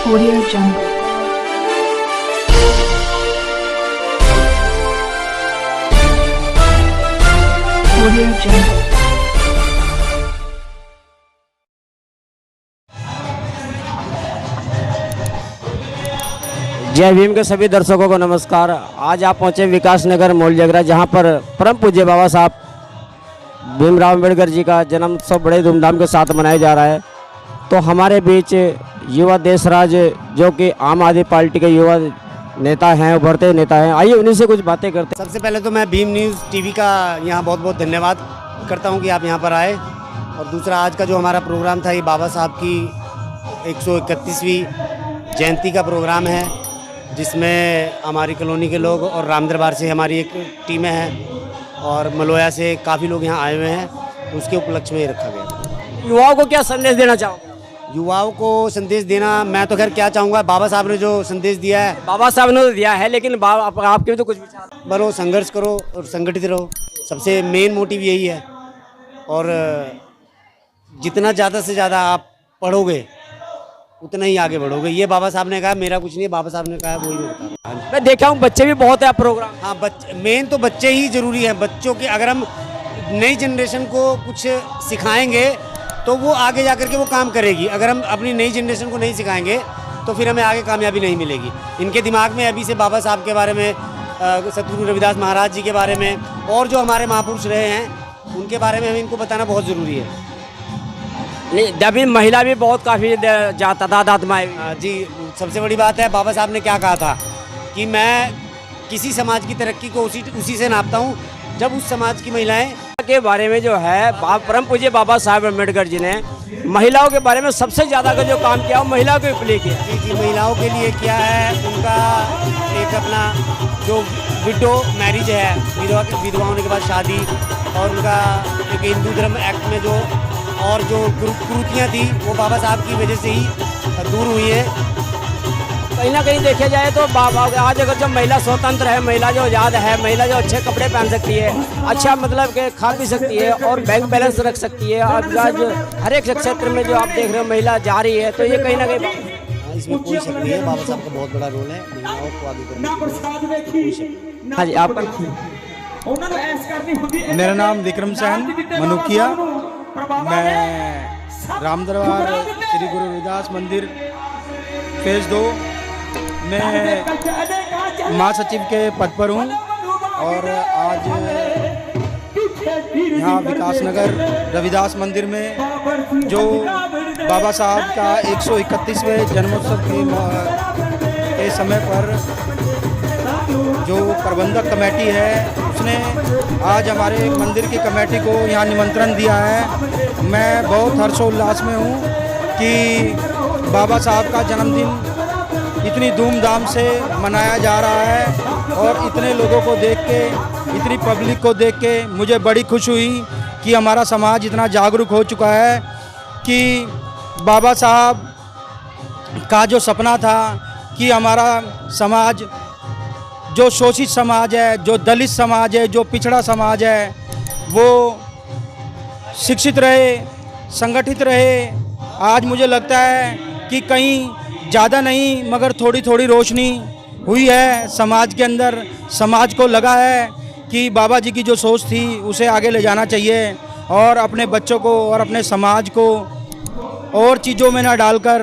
Audio Jungle. Audio Jungle. जय भीम के सभी दर्शकों को नमस्कार। आज आप पहुंचे विकास नगर मौलजगरा, जहां पर परम पूज्य बाबा साहब भीमराव अम्बेडकर जी का जन्म उत्सव बड़े धूमधाम के साथ मनाया जा रहा है। तो हमारे बीच युवा देशराज जो कि आम आदमी पार्टी के युवा नेता हैं, उभरते नेता हैं, आइए उन्हीं से कुछ बातें करते हैं। सबसे पहले तो मैं भीम न्यूज़ टीवी का यहाँ बहुत बहुत धन्यवाद करता हूँ कि आप यहाँ पर आए। और दूसरा, आज का जो हमारा प्रोग्राम था ये बाबा साहब की 131वीं जयंती का प्रोग्राम है, जिसमें हमारी कॉलोनी के लोग और राम दरबार से हमारी एक टीमें हैं और मलोया से काफ़ी लोग यहाँ आए हुए हैं। तो उसके उपलक्ष्य में ये रखा गया। युवाओं को क्या संदेश देना चाहोगे? युवाओं को संदेश देना, मैं तो खैर क्या चाहूँगा, बाबा साहब ने जो संदेश दिया है, बाबा साहब ने तो दिया है, लेकिन आपके भी तो कुछ विचार। बनो, संघर्ष करो और संगठित रहो। सबसे मेन मोटिव यही है। और जितना ज़्यादा से ज़्यादा आप पढ़ोगे उतना ही आगे बढ़ोगे। ये बाबा साहब ने कहा, मेरा कुछ नहीं है, बाबा साहब ने कहा, वही मैं बता रहा हूँ। मैं देखा हूँ बच्चे भी बहुत है प्रोग्राम। हाँ, मेन तो बच्चे ही ज़रूरी हैं। बच्चों के अगर हम नई जनरेशन को कुछ सिखाएंगे तो वो आगे जा कर के वो काम करेगी। अगर हम अपनी नई जनरेशन को नहीं सिखाएंगे तो फिर हमें आगे कामयाबी नहीं मिलेगी। इनके दिमाग में अभी से बाबा साहब के बारे में, सतगुरु रविदास महाराज जी के बारे में और जो हमारे महापुरुष रहे हैं उनके बारे में हमें इनको बताना बहुत ज़रूरी है। नहीं, अभी महिला भी बहुत काफ़ी तादाद में आई। जी, सबसे बड़ी बात है, बाबा साहब ने क्या कहा था कि मैं किसी समाज की तरक्की को उसी से नापता हूँ जब उस समाज की महिलाएं के बारे में जो है परम पूज्य बाबा साहब अम्बेडकर जी ने महिलाओं के बारे में सबसे ज़्यादा का जो काम किया वो महिलाओं के लिए किया। जी, महिलाओं के लिए किया है। उनका एक अपना जो विडो मैरिज है, विधवा होने के बाद शादी, और उनका एक हिंदू धर्म एक्ट में जो और जो कुरीतियाँ थी वो बाबा साहब की वजह से ही दूर हुई है। कहीं ना कहीं देखा जाए तो आज अगर जो महिला स्वतंत्र है, महिला जो आज़ाद है, महिला जो अच्छे कपड़े पहन सकती है, अच्छा मतलब कि खा पी सकती है और बैंक बैलेंस रख सकती है, और आज हर एक क्षेत्र में जो आप देख रहे हो महिला जा रही है, तो ये कहीं ना कहीं इसमें कोई शक नहीं है। बाबा साहब का बहुत बड़ा रोल है महिलाओं को आगे करने में, कोई शक नहीं। हाँ जी, आप मेरा नाम विक्रम सैन मनुकिया। मैं राम दरबार श्री गुरु रविदास मंदिर फेज 2 में महासचिव के पद पर हूँ। और आज यहाँ विकास नगर रविदास मंदिर में जो बाबा साहब का 131वें जन्मोत्सव के समय पर जो प्रबंधक कमेटी है उसने आज हमारे मंदिर की कमेटी को यहाँ निमंत्रण दिया है। मैं बहुत हर्षोल्लास में हूँ कि बाबा साहब का जन्मदिन इतनी धूमधाम से मनाया जा रहा है और इतने लोगों को देख के, इतनी पब्लिक को देख के मुझे बड़ी खुशी हुई कि हमारा समाज इतना जागरूक हो चुका है कि बाबा साहब का जो सपना था कि हमारा समाज जो शोषित समाज है, जो दलित समाज है, जो पिछड़ा समाज है, वो शिक्षित रहे, संगठित रहे। आज मुझे लगता है कि कहीं ज़्यादा नहीं मगर थोड़ी थोड़ी रोशनी हुई है समाज के अंदर। समाज को लगा है कि बाबा जी की जो सोच थी उसे आगे ले जाना चाहिए और अपने बच्चों को और अपने समाज को और चीज़ों में ना डालकर,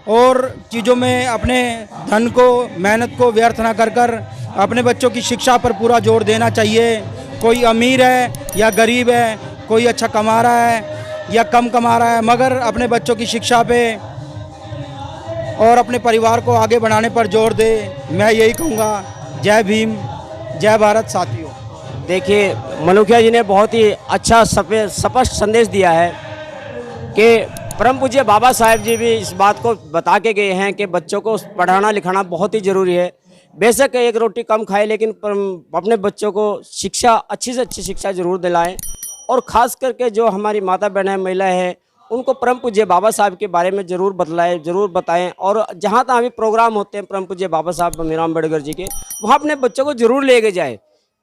और चीज़ों में अपने धन को, मेहनत को व्यर्थ ना कर अपने बच्चों की शिक्षा पर पूरा जोर देना चाहिए। कोई अमीर है या गरीब है, कोई अच्छा कमा रहा है या कम कमा रहा है, मगर अपने बच्चों की शिक्षा पे और अपने परिवार को आगे बढ़ाने पर जोर दे। मैं यही कहूँगा। जय भीम, जय भारत साथियों। देखिए, मनुकिया जी ने बहुत ही अच्छा स्पष्ट संदेश दिया है कि परम पूज्य बाबा साहब जी भी इस बात को बता के गए हैं कि बच्चों को पढ़ाना लिखाना बहुत ही ज़रूरी है। बेशक एक रोटी कम खाए, लेकिन अपने बच्चों को शिक्षा, अच्छी से अच्छी शिक्षा ज़रूर दिलाएं। और ख़ास करके जो हमारी माता बहन है, महिलाएं हैं, उनको परम पूज्य बाबा साहब के बारे में ज़रूर बताएं। और जहाँ तहाँ भी प्रोग्राम होते हैं परम पूज्य बाबा साहब भीमराव अम्बेडकर जी के, वहाँ अपने बच्चों को ज़रूर लेके जाए,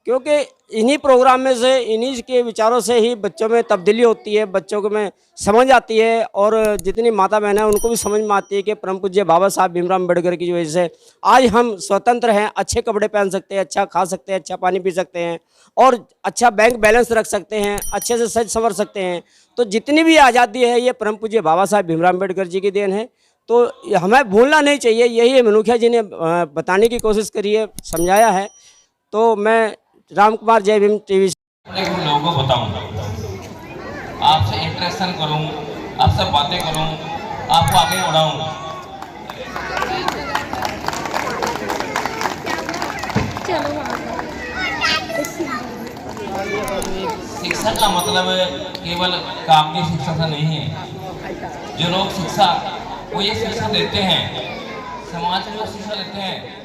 क्योंकि इन्हीं प्रोग्राम में से, इन्हीं के विचारों से ही बच्चों में तब्दीली होती है, बच्चों को में समझ आती है, और जितनी माता बहन हैं उनको भी समझ में आती है कि परम पूज्य बाबा साहब भीमराव अम्बेडकर की वजह से आज हम स्वतंत्र हैं, अच्छे कपड़े पहन सकते हैं, अच्छा खा सकते हैं, अच्छा पानी पी सकते हैं, और अच्छा बैंक बैलेंस रख सकते हैं, अच्छे से सज संवर सकते हैं। तो जितनी भी आज़ादी है ये परम पूज्य बाबा साहब भीमराव अम्बेडकर जी की देन है। तो हमें भूलना नहीं चाहिए, यही मनुखिया जी ने बताने की कोशिश करी है, समझाया है। तो मैं राम कुमार जय भीम टीवी अपने लोगों को बताऊं, आपसे इंटरेक्शन करूं, आपसे बातें करूं, आपको आगे बढ़ाऊं। शिक्षा का मतलब केवल काम की शिक्षा से नहीं है। जो लोग शिक्षा, वो ये शिक्षा देते हैं, समाज में शिक्षा देते हैं